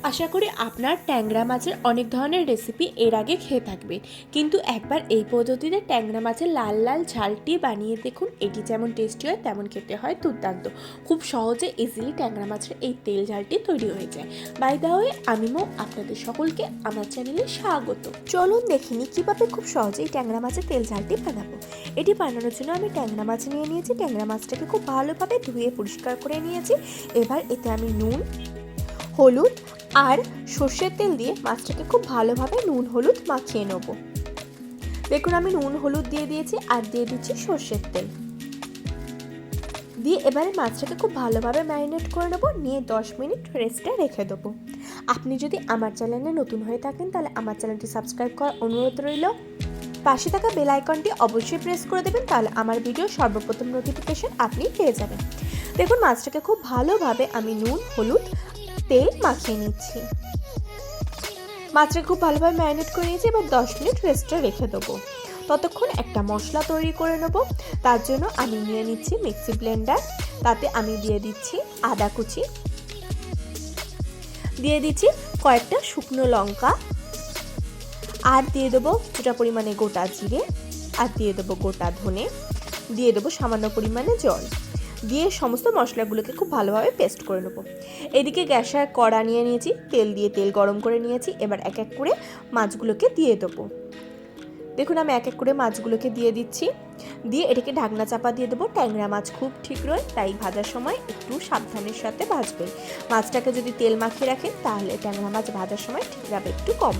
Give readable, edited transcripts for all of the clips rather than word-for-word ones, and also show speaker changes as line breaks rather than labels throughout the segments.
আশা করি আপনার ট্যাংরা মাছের অনেক ধরনের রেসিপি এর আগে খেয়ে থাকবেন, কিন্তু একবার এই পদ্ধতিতে ট্যাংরা মাছের লাল লাল ঝালটি বানিয়ে দেখুন। এটি যেমন টেস্টি হয় তেমন খেতে হয় দুর্দান্ত। খুব সহজে ইজিলি ট্যাংরা মাছের এই তেল ঝালটি তৈরি হয়ে যায়। বাই দা ওয়ে, আমি মৌ, আপনাদের সকলকে আমার চ্যানেলে স্বাগত। চলুন দেখিনি কীভাবে খুব সহজেই ট্যাংরা মাছের তেল ঝালটি বানাবো। এটি বানানোর জন্য আমি ট্যাংরা মাছ নিয়ে নিয়েছি। ট্যাংরা মাছটাকে খুব ভালোভাবে ধুয়ে পরিষ্কার করে নিয়েছি। এবার এতে আমি নুন, হলুদ আর সর্ষের তেল দিয়ে মাছটাকে খুব ভালোভাবে নুন হলুদ মাখিয়ে নেব। দেখুন আমি নুন হলুদ দিয়ে দিয়েছি আর দিয়ে দিচ্ছি সর্ষের তেল দিয়ে এবারে মাছটাকে খুব ভালোভাবে ম্যারিনেট করে নেবো। নিয়ে 10 মিনিট রেস্টে রেখে দেবো। আপনি যদি আমার চ্যানেলে নতুন হয়ে থাকেন তাহলে আমার চ্যানেলটি সাবস্ক্রাইব করার অনুরোধ রইল। পাশে থাকা বেল আইকনটি অবশ্যই প্রেস করে দেবেন, তাহলে আমার ভিডিও সর্বপ্রথম নোটিফিকেশন আপনি পেয়ে যাবেন। দেখুন মাছটাকে খুব ভালোভাবে আমি নুন হলুদ তেল মাখিয়ে নিচ্ছি। মাছটা খুব ভালোভাবে ম্যারিনেট করে নিয়েছি। এবার 10 মিনিট রেস্টে রেখে দেবো। ততক্ষণ একটা মশলা তৈরি করে নেব। তার জন্য আমি নিয়ে নিচ্ছি মিক্সি ব্লেন্ডার। তাতে আমি দিয়ে দিচ্ছি আদা কুচি, দিয়ে দিচ্ছি কয়েকটা শুকনো লঙ্কা, আর দিয়ে দেবো কিছুটা পরিমাণে গোটা জিরে, আর দিয়ে দেবো গোটা ধনে, দিয়ে দেবো সামান্য পরিমাণে জল, দিয়ে সমস্ত মশলাগুলোকে খুব ভালোভাবে পেস্ট করে নেবো। এদিকে গ্যাসে কড়া নিয়ে নিয়েছি, তেল দিয়ে তেল গরম করে নিয়েছি। এবার এক এক করে মাছগুলোকে দিয়ে দেবো। দেখুন আমি এক এক করে মাছগুলোকে দিয়ে দিচ্ছি। দিয়ে এটাকে ঢাকনা চাপা দিয়ে দেবো। ট্যাংরা মাছ খুব ঠিক রয়, তাই ভাজার সময় একটু সাবধানের সাথে ভাজবেন। মাছটাকে যদি তেল মাখিয়ে রাখেন তাহলে ট্যাংরা মাছ ভাজার সময় ঠিক যাবে একটু কম।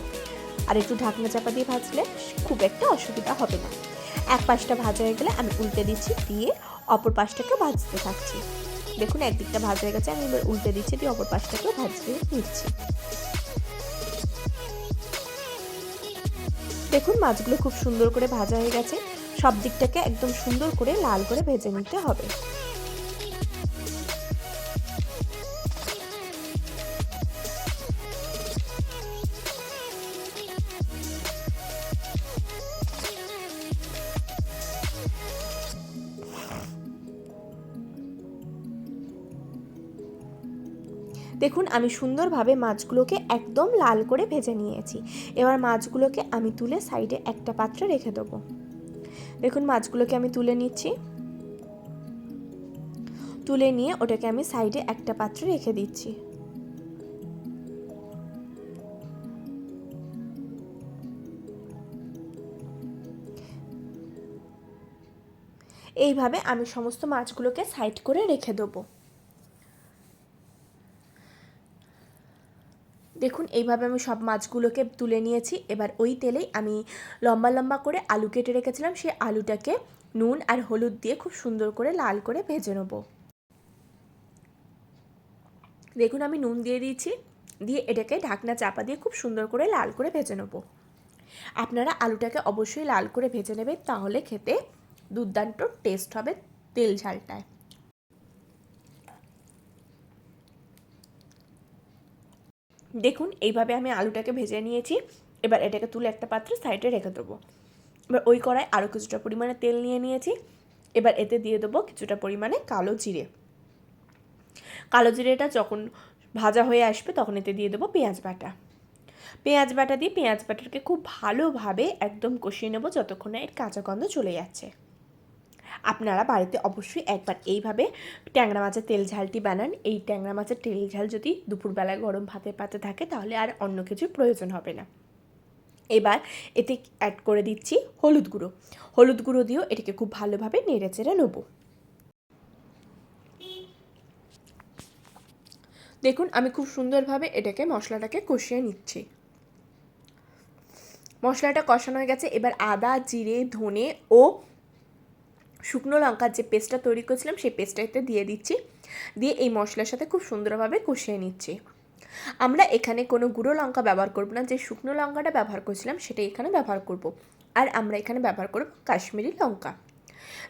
আর একটু ঢাকনা চাপা দিয়ে ভাজলে খুব একটা অসুবিধা হবে না। এক পাশটা ভাজা হয়ে গেলে আমি উল্টে দিচ্ছি, দিয়ে অপর পাশটাকে ভাজতে থাকছি। দেখুন একদিকটা ভাজা হয়ে গেছে, আমি এবার উল্টে দিচ্ছি, দিয়ে অপর পাশটাকে ভাজিয়ে নিচ্ছি। দেখুন মাছগুলো খুব সুন্দর করে ভাজা হয়ে গেছে। সব দিকটাকে একদম সুন্দর করে লাল করে ভেজে নিতে হবে। দেখুন আমি সুন্দরভাবে মাছগুলোকে একদম লাল করে ভেজে নিয়েছি। এবার মাছগুলোকে আমি তুলে সাইডে একটা পাত্রে রেখে দেবো। দেখুন মাছগুলোকে আমি তুলে নিচ্ছি। তুলে নিয়ে ওটাকে আমি সাইডে একটা পাত্রে রেখে দিচ্ছি। এইভাবে আমি সমস্ত মাছগুলোকে সাইড করে রেখে দেবো। দেখুন এইভাবে আমি সব মাছগুলোকে তুলে নিয়েছি। এবার ওই তেলেই আমি লম্বা লম্বা করে আলু কেটে রেখেছিলাম, সেই আলুটাকে নুন আর হলুদ দিয়ে খুব সুন্দর করে লাল করে ভেজে নেব। দেখুন আমি নুন দিয়ে দিয়েছি, দিয়ে এটাকে ঢাকনা চাপা দিয়ে খুব সুন্দর করে লাল করে ভেজে নেব। আপনারা আলুটাকে অবশ্যই লাল করে ভেজে নেবেন, তাহলে খেতে দুর্দান্ত টেস্ট হবে তেল ঝালটায়। দেখুন এইভাবে আমি আলুটাকে ভেজে নিয়েছি। এবার এটাকে তুলে একটা পাত্রে সাইডে রেখে দেবো। এবার ওই কড়াই আরও কিছুটা পরিমাণে তেল নিয়ে নিয়েছি। এবার এতে দিয়ে দেবো কিছুটা পরিমাণে কালো জিরে। কালো জিরেটা যখন ভাজা হয়ে আসবে তখন এতে দিয়ে দেবো পেঁয়াজ বাটা। পেঁয়াজ বাটা দিয়ে পেঁয়াজ বাটাকে খুব ভালোভাবে একদম কষিয়ে নেবো যতক্ষণ না এর কাঁচা গন্ধ চলে যাচ্ছে। আপনারা বাড়িতে অবশ্যই একবার এইভাবে ট্যাংরা মাছের তেল ঝালটি বানান। এই ট্যাংরা মাছের তেল ঝাল যদি দুপুরবেলায় গরম ভাতের পাতে থাকে তাহলে আর অন্য কিছুর প্রয়োজন হবে না। এবার এতে অ্যাড করে দিচ্ছি হলুদ গুঁড়ো। হলুদ গুঁড়ো দিয়েও এটাকে খুব ভালোভাবে নেড়ে চেড়ে নেবো। দেখুন আমি খুব সুন্দরভাবে এটাকে মশলাটাকে কষিয়ে নিচ্ছি। মশলাটা কষানো হয়ে গেছে। এবার আদা জিরে ধনে ও শুকনো লঙ্কার যে পেস্টটা তৈরি করেছিলাম সেই পেস্টটা এতে দিয়ে দিচ্ছি। দিয়ে এই মশলার সাথে খুব সুন্দরভাবে কষিয়ে নিচ্ছি। আমরা এখানে কোনো গুঁড়ো লঙ্কা ব্যবহার করব না, যে শুকনো লঙ্কাটা ব্যবহার করেছিলাম সেটাই এখানে ব্যবহার করব। আর আমরা এখানে ব্যবহার করব কাশ্মীরি লঙ্কা।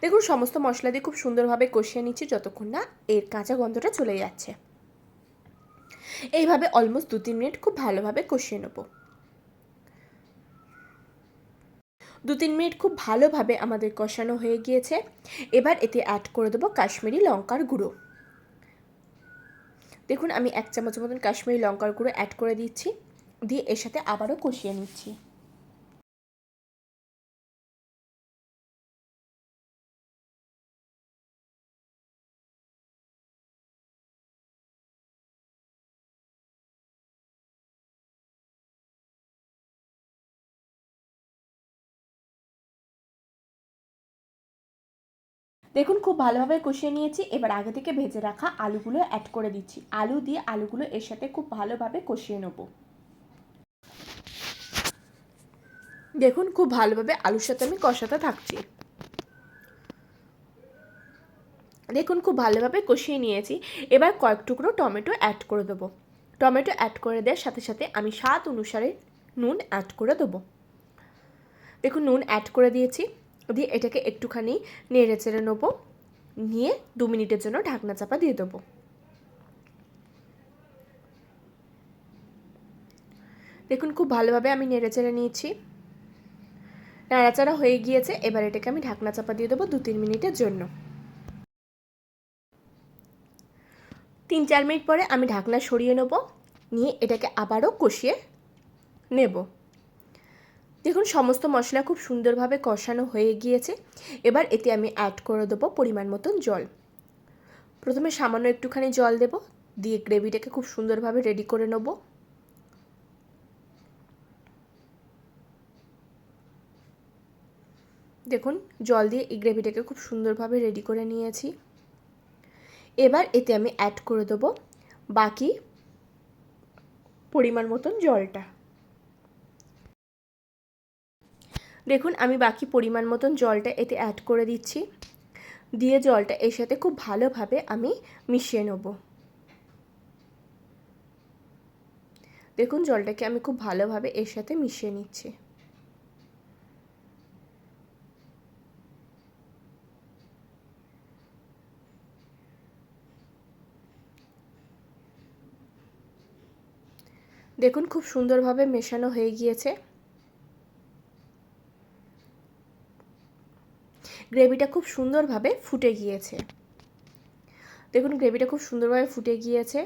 দেখুন সমস্ত মশলা দিয়ে খুব সুন্দরভাবে কষিয়ে নিচ্ছি যতক্ষণ না এর কাঁচা গন্ধটা চলে যাচ্ছে। এইভাবে অলমোস্ট 2-3 মিনিট খুব ভালোভাবে কষিয়ে নেব। 2-3 মিনিট খুব ভালোভাবে আমাদের কষানো হয়ে গিয়েছে। এবার এতে অ্যাড করে দেবো কাশ্মীরি লঙ্কার গুঁড়ো। দেখুন আমি 1 চামচ মতন কাশ্মীরি লঙ্কার গুঁড়ো অ্যাড করে দিচ্ছি, দিয়ে এর সাথে আবারও কষিয়ে নিচ্ছি। দেখুন খুব ভালোভাবে কষিয়ে নিয়েছি। এবার আগে থেকে ভেজে রাখা আলুগুলো অ্যাড করে দিচ্ছি। আলু দিয়ে আলুগুলো এর সাথে খুব ভালোভাবে কষিয়ে নেব। দেখুন খুব ভালোভাবে আলুর সাথে আমি কষাতে থাকছি। দেখুন খুব ভালোভাবে কষিয়ে নিয়েছি। এবার কয়েক টুকরো টমেটো অ্যাড করে দেবো। টমেটো অ্যাড করে দেওয়ার সাথে সাথে আমি স্বাদ অনুসারে নুন অ্যাড করে দেবো। দেখুন নুন অ্যাড করে দিয়েছি, দিয়ে এটাকে একটুখানি নেড়ে চেড়ে নেবো, নিয়ে 2 মিনিটের জন্য ঢাকনা চাপা দিয়ে দেবো। দেখুন খুব ভালোভাবে আমি নেড়ে চেড়ে নিয়েছি, নাড়াচাড়া হয়ে গিয়েছে। এবার এটাকে আমি ঢাকনা চাপা দিয়ে দেবো 2-3 মিনিটের জন্য। 3-4 মিনিট পরে আমি ঢাকনা সরিয়ে নেব, নিয়ে এটাকে আবারও কষিয়ে নেব। দেখুন সমস্ত মশলা খুব সুন্দরভাবে কষানো হয়ে গিয়েছে। এবার এতে আমি অ্যাড করে দেবো পরিমাণ মতন জল। প্রথমে সামান্য একটুখানি জল দেব, দিয়ে গ্রেভিটাকে খুব সুন্দরভাবে রেডি করে নেব। দেখুন জল দিয়ে এই গ্রেভিটাকে খুব সুন্দরভাবে রেডি করে নিয়েছি। এবার এতে আমি অ্যাড করে দেবো বাকি পরিমাণ মতন জলটা। দেখুন আমি বাকি পরিমাণ মতন জলটা এতে অ্যাড করে দিচ্ছি, দিয়ে জলটা এর সাথে খুব ভালোভাবে আমি মিশিয়ে নেব। দেখুন জলটাকে আমি খুব ভালোভাবে এর সাথে মিশিয়ে নিচ্ছি। দেখুন খুব সুন্দরভাবে মেশানো হয়ে গিয়েছে। গ্রেভিটা খুব সুন্দরভাবে ফুটে গিয়েছে। দেখুন গ্রেভিটা খুব সুন্দরভাবে ফুটে গিয়েছে।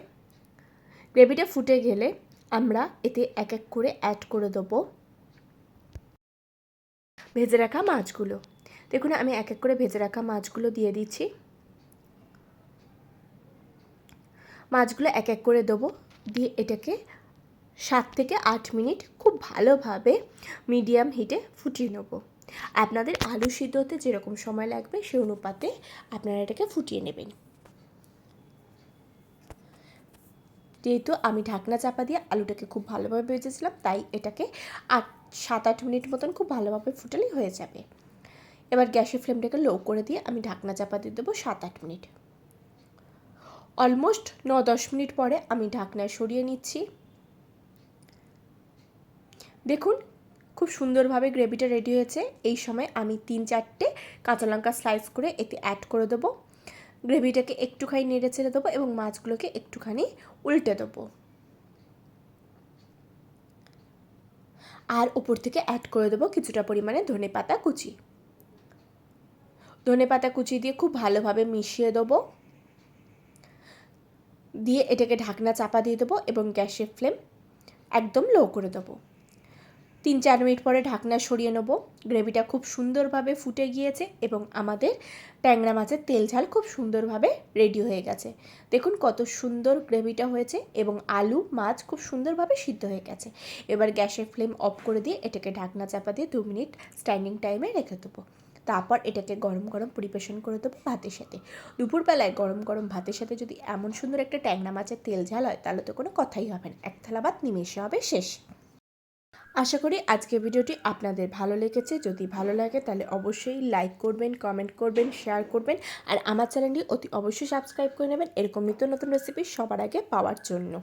গ্রেভিটা ফুটে গেলে আমরা এতে এক এক করে অ্যাড করে দেবো ভেজে রাখা মাছগুলো। দেখুন আমি এক এক করে ভেজে রাখা মাছগুলো দিয়ে দিচ্ছি। মাছগুলো এক এক করে দেবো, দিয়ে এটাকে 7 থেকে 8 মিনিট খুব ভালোভাবে মিডিয়াম হিটে ফুটিয়ে নেব। আপনাদের আলু সিদ্ধ হতে যেরকম সময় লাগবে সেই অনুপাতে আপনারা এটাকে ফুটিয়ে নেবেন। যেহেতু আমি ঢাকনা চাপা দিয়ে আলুটাকে খুব ভালোভাবে ভেজেছিলাম, তাই এটাকে 7-8 মিনিট মতন খুব ভালোভাবে ফুটালেই হয়ে যাবে। এবার গ্যাসের ফ্লেমটাকে লো করে দিয়ে আমি ঢাকনা চাপা দিয়ে দেবো 7-8 মিনিট। অলমোস্ট 9-10 মিনিট পরে আমি ঢাকনা সরিয়ে নিচ্ছি। দেখুন খুব সুন্দরভাবে গ্রেভিটা রেডি হয়েছে। এই সময় আমি 3-4টে কাঁচা লঙ্কা স্লাইস করে এতে অ্যাড করে দেবো। গ্রেভিটাকে একটুখানি নেড়ে ছেড়ে দেবো এবং মাছগুলোকে একটুখানি উল্টে দেবো, আর উপর থেকে অ্যাড করে দেবো কিছুটা পরিমাণে ধনেপাতা কুচি। ধনেপাতা কুচি দিয়ে খুব ভালোভাবে মিশিয়ে দেবো, দিয়ে এটাকে ঢাকনা চাপা দিয়ে দেবো এবং গ্যাসের ফ্লেম একদম লো করে দেবো। 3-4 মিনিট পরে ঢাকনা সরিয়ে নেব। গ্রেভিটা খুব সুন্দরভাবে ফুটে গিয়েছে এবং আমাদের ট্যাংরা মাছের তেল ঝাল খুব সুন্দরভাবে রেডি হয়ে গেছে। দেখুন কত সুন্দর গ্রেভিটা হয়েছে এবং আলু মাছ খুব সুন্দরভাবে সিদ্ধ হয়ে গেছে। এবার গ্যাসের ফ্লেম অফ করে দিয়ে এটাকে ঢাকনা চাপা দিয়ে 2 মিনিট স্ট্যান্ডিং টাইমে রেখে দেবো। তারপর এটাকে গরম গরম পরিবেশন করে দেবো ভাতের সাথে। দুপুরবেলায় গরম গরম ভাতের সাথে যদি এমন সুন্দর একটা ট্যাংরা মাছের তেল ঝাল হয় তাহলে তো কোনো কথাই হবে না। 1 থালা ভাত নিমেষে হবে শেষ। আশা করি আজকের ভিডিওটি আপনাদের ভালো লেগেছে। যদি ভালো লাগে তাহলে অবশ্যই লাইক করবেন, কমেন্ট করবেন, শেয়ার করবেন, আর আমার চ্যানেলটি অতি অবশ্যই সাবস্ক্রাইব করে নেবেন এরকম নিত্য নতুন রেসিপি সবার আগে পাওয়ার জন্য।